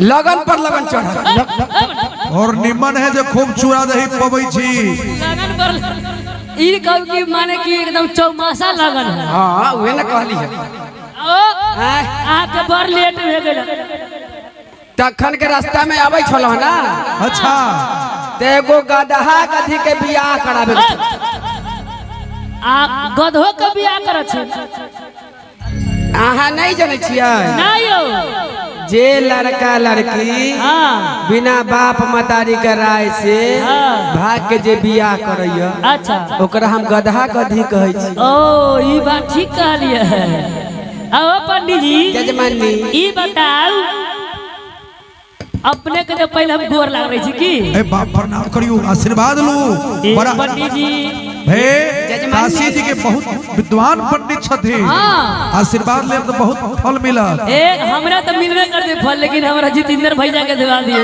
लगन पर लगन चढ़ और निमन है जो खूब चूड़ा दही पबै छी लगन पर ई कब की माने कि एकदम चौमासा लगन है। हां वे न कहली है ओ आके बर लेट हो गेल तखन के रास्ता में आबै छलो ना। अच्छा ते एगो गदहा गधी के बियाह कराबे आ गधो के बियाह करे छै। आहा नहीं जाने छियै नहीं हो जे लड़का लड़की बिना बाप मतारी के राय से भाग के जे बियाह करैया अच्छा ओकरा हम गदहा गधी कहै छी। ओ ई बात ठीक कहलिए है। आओ पंडित जी जजमानी ई बताओ अपने के पहले हम गोर लाग रही छी की ए बाप प्रणाम करियो आशीर्वाद लू बड़ा पंडित जी हे काशी जी के बहुत विद्वान पंडित छथि आशीर्वाद ले तो बहुत फल मिला। ए हमरा तो मिलबे कर दे फल लेकिन हमरा जितेंद्र भैया के दिवा दियो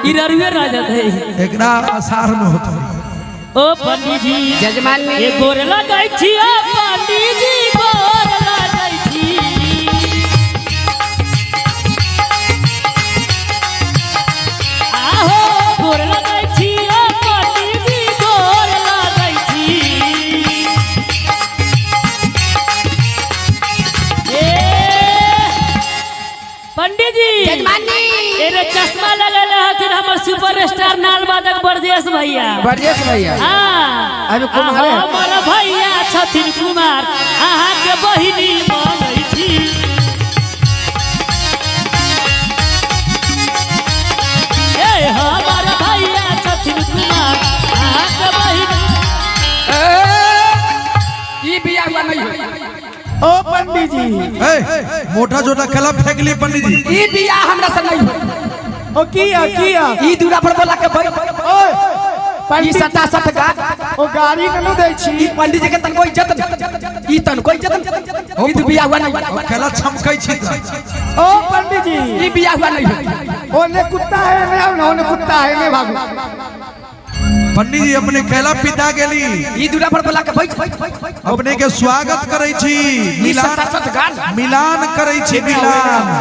ई ररुए रह जाते एकरा आसार में होत ओ पंडित जी जजमान ए गोर लगाई छी ओ पंडित जी गोर लगाई छी आहो गोर लगाई छी ओ पंडित जी गोर लगाई छी ए पंडित जी जजमानी एरे चश्मा लगल हथिन हमर सुपरस्टार नाल वादक ब्रजेश भैया हां अभी कुमार है हमर भैया छथिन कुमार अहाँ के बहिनी मांगै छी ए हमर भैया छथिन कुमार अहाँ के बहिनी ई बियाह हुआ नहीं है। ओ पंडित जी ए मोटा छोटा कला फेंक ली पंडित जी ई बियाह हमरा से नहीं हो। ओ किया ई दूरा पर बोला के भाई ओए ई पंडित सता सत का ओ गाड़ी कनु दै छी ई पंडित जी के तन कोई इज्जत ई तन कोई इज्जत ई बियाह हुआ नहीं। कला छमकै छी ओ पंडित जी ई बियाह हुआ नहीं है। ओने कुत्ता है ने ओने कुत्ता है ने भागो पंडित जी अपने कैला पिता गेली ई दूरा पर बोला के भाई अपने के स्वागत करे छी ई सता सत का मिलान करे छी मिलान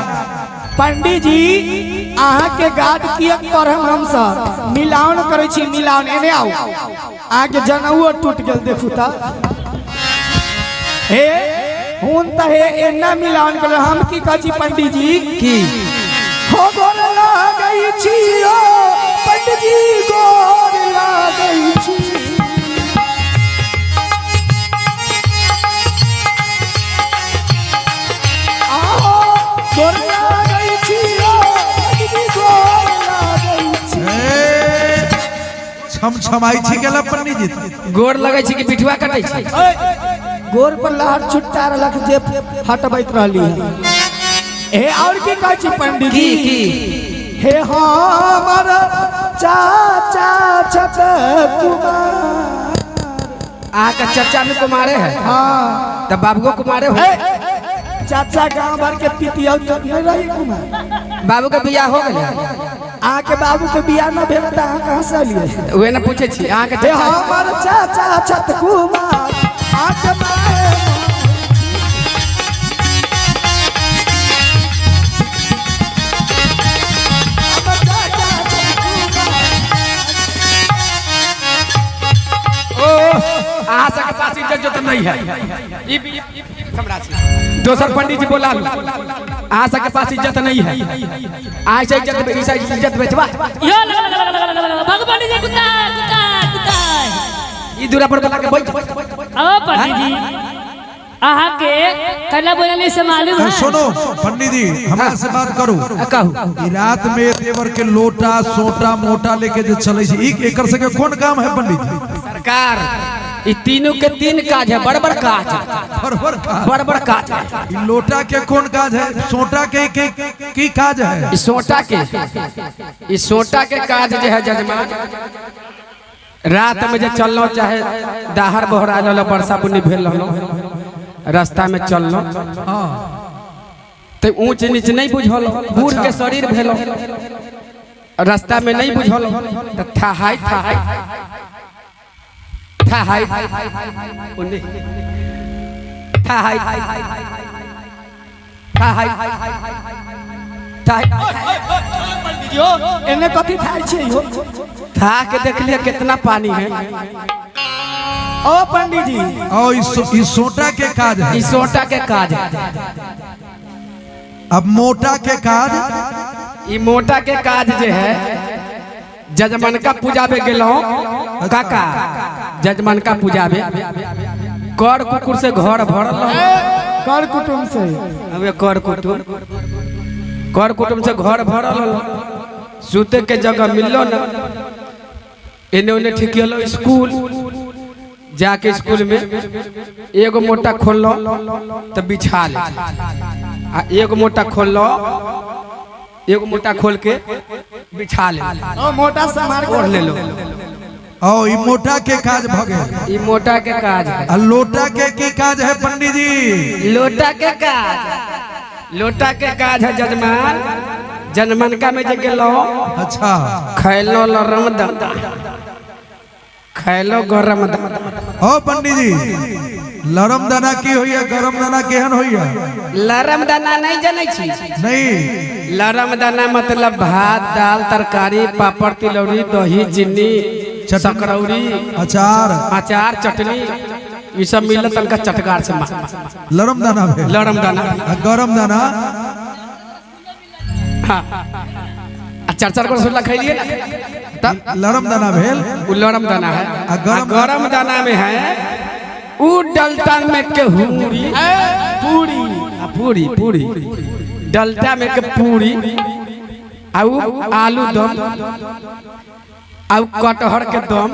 पंडित जी अहाँ के गाद किया करम हम सब मिलान करे छी मिलान एने आओ अहाँ के जनऊ टूट गेल देखू त हे हुन त हे एना मिलान कर हम की कहै छी पंडित जी की हो गोर लागै छी ओ पंडित जी गोर लागै छी आहो गोर लागै छी ओ पंडित जी गोर लागै छी छम छमाई छी गेला पंडित जी गोर लगै छी कि पिठुआ कटै छी। गोर पर लहर छुट्टा रख जे हटबैत रहली हे और की कहै छी पंडित जी की हे हमर चाचा छत कुमार आ का चचा में कुमारे है हां तब बाबू को कुमारे हो चाचा गांव भर के पितिया नहीं रही कुमार बाबू का बियाह हो गया आ के बाबू के बियाह न भेल त आ कहां से लिए वे न पूछे छी आ के हे हमर चाचा छत कुमार आ के आ सके पास इज्जत नहीं है। ई हमरा से दोसर पंडित जी बोला आ सके पास इज्जत नहीं है। आ से इज्जत बेचबा यो भगवान जी कुत्ता कुत्ता कुत्ता ई दूरा पर बोला के बैठ ओ पंडित जी अहाँ के कला बोलने से मालूम है। सुनो पंडित जी हमरा से बात करू कहू ई रात में देवर के लोटा सोटा मोटा लेके जे चले छी ई एकर से के कोन काम है पंडित जी सरकार ई तीनों के तीन काज है बड़ बड़ काज बड़ बड़ काज है। ई लोटा के कौन काज है सोटा के की काज है ई सोटा के काज जो है जजमान रात में जो चलना चाहे दाहर बहरा लो वर्षा बुनी भेल रास्ता में चलना तो ऊंच नीच नहीं बुझल बूढ़ के शरीर भेल रास्ता में नहीं बुझल तो थाहाई थाहाई थाहाई उन्नी थाहाई थाहाई थाहाई यो एने कथी थाई छे यो था के देख लिया कितना पानी है। ओ पंडित जी और इस सोटा के काज है, इस सोटा के काज है। अब मोटा के काज, ई मोटा के काज जे है जजमान का पूजा में गेलो काका, जजमान का पूजा में कर कुकुर से घर भरल कर कुटुम से हमें कर कुटुम से घर भरल सूते के जगह मिललो न एने ओने ठीक हलो स्कूल जाके स्कूल में एगो मोटा खोललो तो बिछा ले आ एगो मोटा खोललो एगो मोटा खोल के बिछा ले ओ मोटा सामान ओढ़ ले लो। ओ ई मोटा के काज भगे, ई मोटा के काज है। आ लोटा के की काज है पंडित जी? लोटा के काज, लोटा के काज है जजमान। जनमनका में जे गेलो अच्छा खैलो लरम दादा, खैलो गरम दादा। ओ पंडित जी लरम दाना की होइया, गरम दाना केहन होइया? लरम दाना नहीं जाने छी? नहीं, लरम दाना मतलब भात दाल तरकारी पापड़ तिलौरी दही चीनी सकरौरी अचार अचार चटनी ये सब मिलत तनका चटकार से लरम दाना भेल। लरम दाना आ गरम दाना चार चार को रसगुल्ला खाई लिए ना तब लरम दाना भेल। वो लरम दाना है। आ गरम दाना में है वो डलटा में के पूरी पूरी पूरी डलटा में के पूरी आउ आलू दम आउ कटहर के दम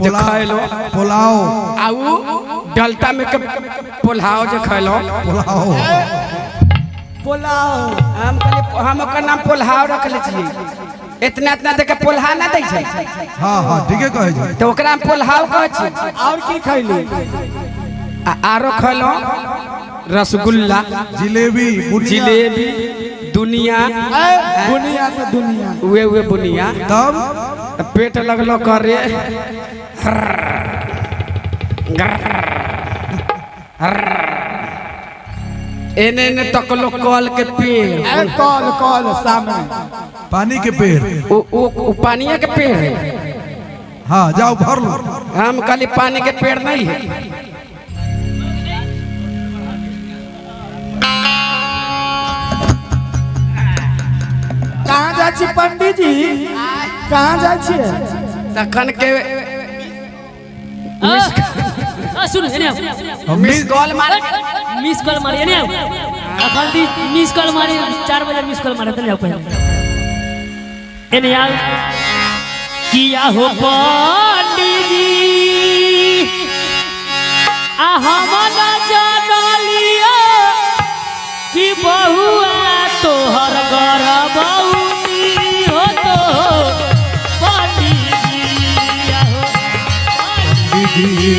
जो खैलो पुलाव, आउ डलटा में के पुलाव जो खैलो पुलाव पोलाव हम ओकर नाम पुलाव रखले छियै। इतना इतना देके पुलाव ना दै छै। हाँ हाँ ठीके कहे छै। तो ओकरा हम पुलाव कहै छी। और की खैली आरो खैलो रसगुल्ला जिलेबी, जिलेबी दुनिया दुनिया में दुनिया उए बुनिया तब पेट लगलो करे एने ने तकलो कल के पेड़ कॉल कॉल सामने पानी के पेड़। ओ पानी के पेड़ है। हाँ जाओ भर लो। हम खाली पानी के पेड़ नहीं है। कहाँ जा छी पंडित जी, कहाँ जा छी? तखन के सुन एने आओ। मिस कॉल मार मिस कॉल मारी एने आओ। अखन दी मिस कॉल मारी 4 बजे मिस कॉल मारे त जाओ पहले एने आओ। किया हो पंडित जी आ हमना जानलियो कि बहुआ तोहर घर बहुती हो तो पंडित जी आहो दीदी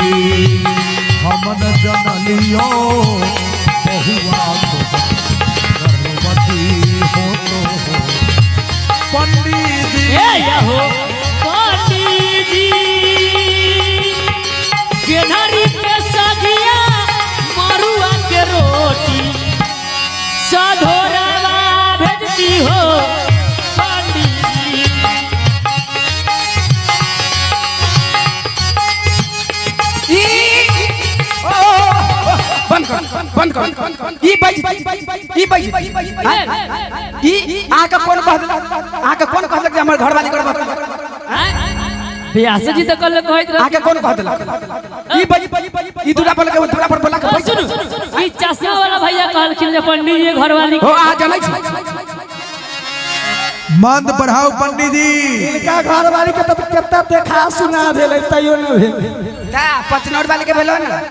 हमन जनलियो बहुआ गर्भवती हो तो पंडित जी। हो पंडित जी गेनरी के सगिया मरुआ के रोटी सधोरवा भेजती हो पंडित जी। बंद कर ई बज ई आका कौन कहलक जे हमर घरवाली करब? बियाह से जी तो कल कहत रह। आके कौन कहलक? ई बज ई दूरा पर लगे दूरा पर बोला के सुन ई चश्मा वाला भैया कहलखिन जे पंडित जी घरवाली हो आ जानै छी। मंद बढ़ाओ पंडित जी। इनका घर वाली के तो कितना देखा सुना भेल तैयो न भेल। ता 5 नंबर वाले के भेलो ना।